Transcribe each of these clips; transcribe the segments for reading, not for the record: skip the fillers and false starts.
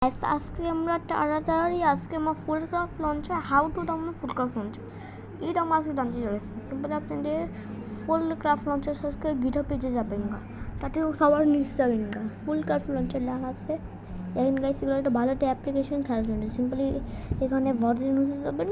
আজকে আমরা তাড়াতাড়ি আমার Fullcraft launcher how to download Fullcraft launcher এটা আমরা আজকে জানতে চলেছি। সিম্পলি আপনাদের ফুলক্রাফট লঞ্চার আজকে গিটহাব পেজে যাবেন গা, তাতে সবার নিচে যাবেন গা ফুলক্রাফট লঞ্চার লেখা আছে। দেখেন গাইস, এগুলো একটা ভালো একটা অ্যাপ্লিকেশন খেলার জন্য। সিম্পলি এখানে ভার্জন ইউজ যাবেন,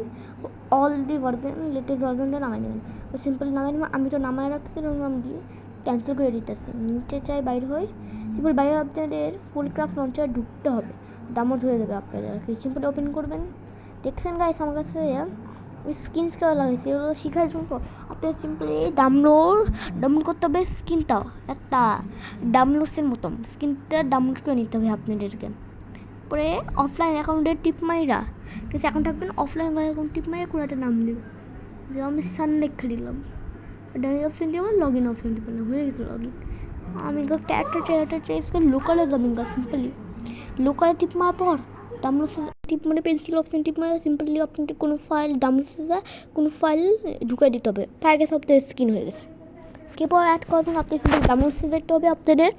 অল দি ভার্জন লেটেস্ট ভার্জনটা নামাই নেবেন। তো সিম্পলি নামাই নেবেন, আমি তো নামাই রাখছি নাম দিয়ে ক্যান্সেল করে দিতেছি। নিচে চাই বাইর হই, সিম্পল বাইরে আপনাদের ফুলক্রাফট লঞ্চার ঢুকতে হবে, ডাউনলোড হয়ে যাবে আপনাদের আর কি। সিম্পলি ওপেন করবেন। দেখছেন গাইস আমার কাছে স্কিনস কেউ লাগাইছে, এগুলো শিখার জন্য আপনার সিম্পলি ডাউনলোড করতে হবে। স্কিনটাও একটা ডাউনলোডসের মতন স্কিনটা ডাউনলোড করে নিতে হবে আপনাদেরকে। পরে অফলাইন অ্যাকাউন্টের টিপ মাইরা ঠিক আছে, অ্যাকাউন্ট থাকবেন অফলাইন অ্যাকাউন্ট টিপ মাইরা কোনো একটা নাম দেব, যে আমি সান লেখা দিলাম, ডান অপশন দিয়ে আমার লগ ইন অপশন দিলাম, হয়ে গেছে লগ ইন। আমি ট্যাটা ট্রেস করে লোকালে যাবেন গা। সিম্পলি লোকালে টিপ মারার পর ডাউনলোড টিপ মানে পেন্সিল অপশন টিপ মানে সিম্পলি আপনাদের কোনো ফাইল ডাউনলোড যায়, কোনো ফাইল ঢুকাই দিতে হবে। পায়ে গেছে আপনাদের স্ক্রিন হয়ে গেছে। এরপর অ্যাড করবেন আপনি সিম্পলি ডাউনলোড দেখতে হবে আপনাদের।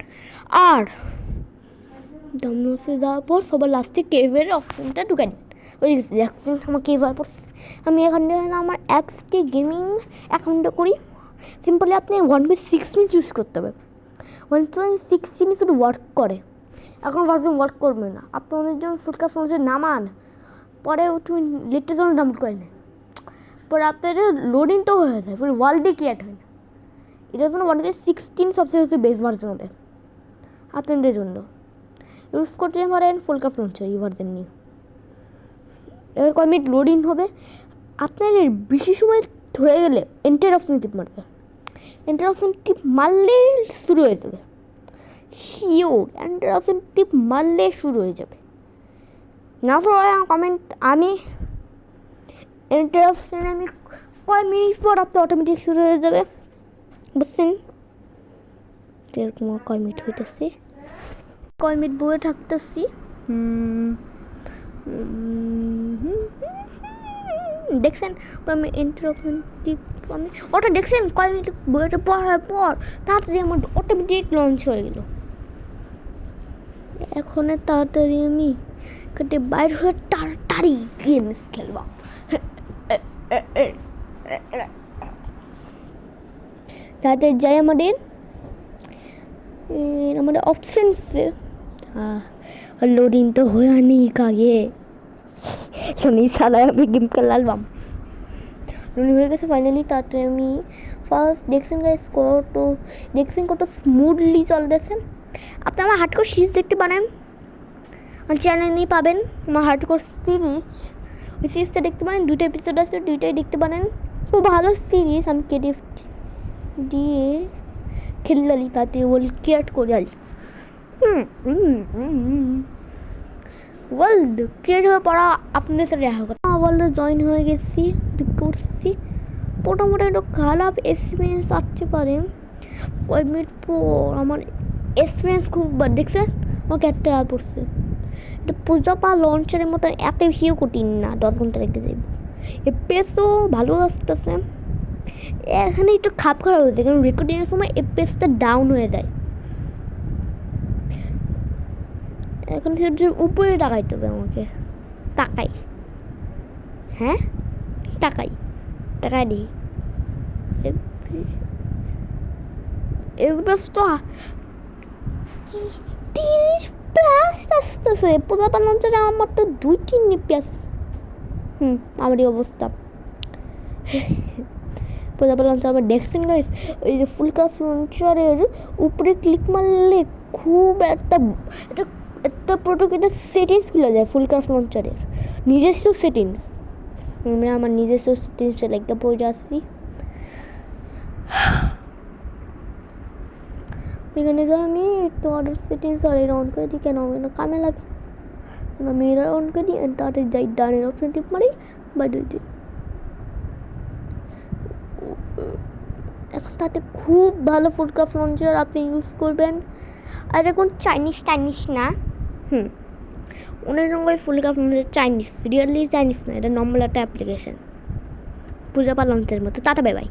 আর ডাউনলোডে যাওয়ার পর সবার লাস্টে কেভের অপশনটা ঢুকাই দিন। ওই দেখছেন আমার কেভ হয়ে পড়ছে। আমি এখানে আমার এক্সটি গেমিং অ্যাকাউন্টটা করি। সিম্পলি আপনি 1.16 চুজ করতে হবে। 1.16 শুধু ওয়ার্ক করে, এখন ভার্জন ওয়ার্ক করবে না। আপনি অনেক জন ফুলক্রাফট লঞ্চার নামান পরে তুমি লেটের জন্য ডাউনলোড করেন, পরে আপনাদের লোডিং তো হয়ে যায়, পুরো ওয়ার্ল্ডে ক্রিয়েট হয় না। এটার জন্য 1.16 সবচেয়ে হচ্ছে বেস্ট ভার্জন হবে আপনাদের জন্য। ইউজ করতে পারেন ফুলক্রাফট লঞ্চার এই ভার্জন নিয়ে। এবার কয় মিনিট লোডিং হবে, আপনাদের বেশি সময় হয়ে গেলে এন্টার অপশন টিপ মারবে। এন্টার অপশন টিপ মারলে শুরু হয়ে যাবে, শিওর এন্টার অপশন টিপ মারলে শুরু হয়ে যাবে। না সবাই কমেন্ট, আমি এন্টার অপশানে আমি কয় মিনিট পর আপনার অটোমেটিক শুরু হয়ে যাবে, বুঝছেন? এরকম কয় মিনিট হইতেছে, কয় মিনিট বয়ে থাকতেছি। দেখছেন আমি এন্টার অপশন টিপ আমি ওটা দেখছেন কয় মিনিট বইটা পড়ার পর তাড়াতাড়ি আমার অটোমেটিক লঞ্চ হয়ে গেল। এখন তাড়াতাড়ি আমি কেটে বাইর হয়ে তাড়াতাড়ি গেমস খেলবা। তাড়াতাড়ি যাই আমাদের অপশনসে। লোডিং তো হয়নি কাগে শুনি সালায় আমি গেম খেলালাম, লোডিং হয়ে গেছে ফাইনালি। তাড়াতাড়ি আমি ফার্স্ট দেখছেন গাইস কত স্মুথলি চলতেছে। আপনি আমার হার্ডকোর সিরিজ দেখতে পারেন, আমার চ্যানেলেই পাবেন আমার হার্ডকোর সিরিজ। ওই সিরিজটা দেখতে পারেন, 2টা এপিসোড আছে, 2টাই দেখতে পারেন। খুব ভালো সিরিজ। আমি কেডিএফ দিয়ে খেললালি, তাতে ওয়ার্ল্ড ক্রিয়েট করে আলি। ওয়ার্ল্ড ক্রিয়েট হয়ে পড়া আপনাদের সাথে দেখা কথা। ওয়ার্ল্ডে জয়েন হয়ে গেছি, করছি। মোটামুটি একটু খারাপ এক্সপিরিয়েন্স আসতে পারে। কয়েক মিনিট পর আমার এক্সপিরিয়েন্স খুব দেখছেন আমাকে একটা পড়ছে। এটা পূজাপা লঞ্চারের মতো এত বেশিও কঠিন না, 10 ঘন্টা রেখে যাইব। এপিএসও ভালো আসতেছে। এখানে একটু খারাপ হয়েছে, কারণ রেকর্ডিংয়ের সময় এপিএসটা ডাউন হয়ে যায়। এখন সেটা উপরে তাকাইতে হবে আমাকে। তাকাই, হ্যাঁ তাকাই দিই। এপিএস তো 30+ আসতেছে। পূজাপা লঞ্চারে আমার তো 2-3 এপিএস। আমার এই অবস্থা। পূজাপা লঞ্চার আমার দেখছেন গাইস, ওই যে ফুলক্রাফট লঞ্চারের উপরে ক্লিক মারলে খুব একটা প্রোটোকেটের সেটিংস খুলে যায় ফুলক্রাফট লঞ্চারের নিজস্ব সেটিংস। আমরা আমার নিজস্ব সেটিংসে লাইকটা পড়ে আসছি। এখানে যাই আমি একটু অর্ডার সেটিংস আর এটা অন করে দিই, কেন কামে লাগে। আমি এটা অন করে দিই, তাড়াতাড়ি যাই ডানের অপশন টিপ মারি বা দিই। এখন তাতে খুব ভালো ফুলক্রাফট লঞ্চার আপনি ইউজ করবেন। আর এখন চাইনিজ না, অনেক রকমের ফুলক্রাফট লঞ্চার চাইনিজ, রিয়েলি চাইনিজ না, এটা নর্মাল একটা অ্যাপ্লিকেশন পূজাপা লঞ্চারের মতো। Tata bye bye.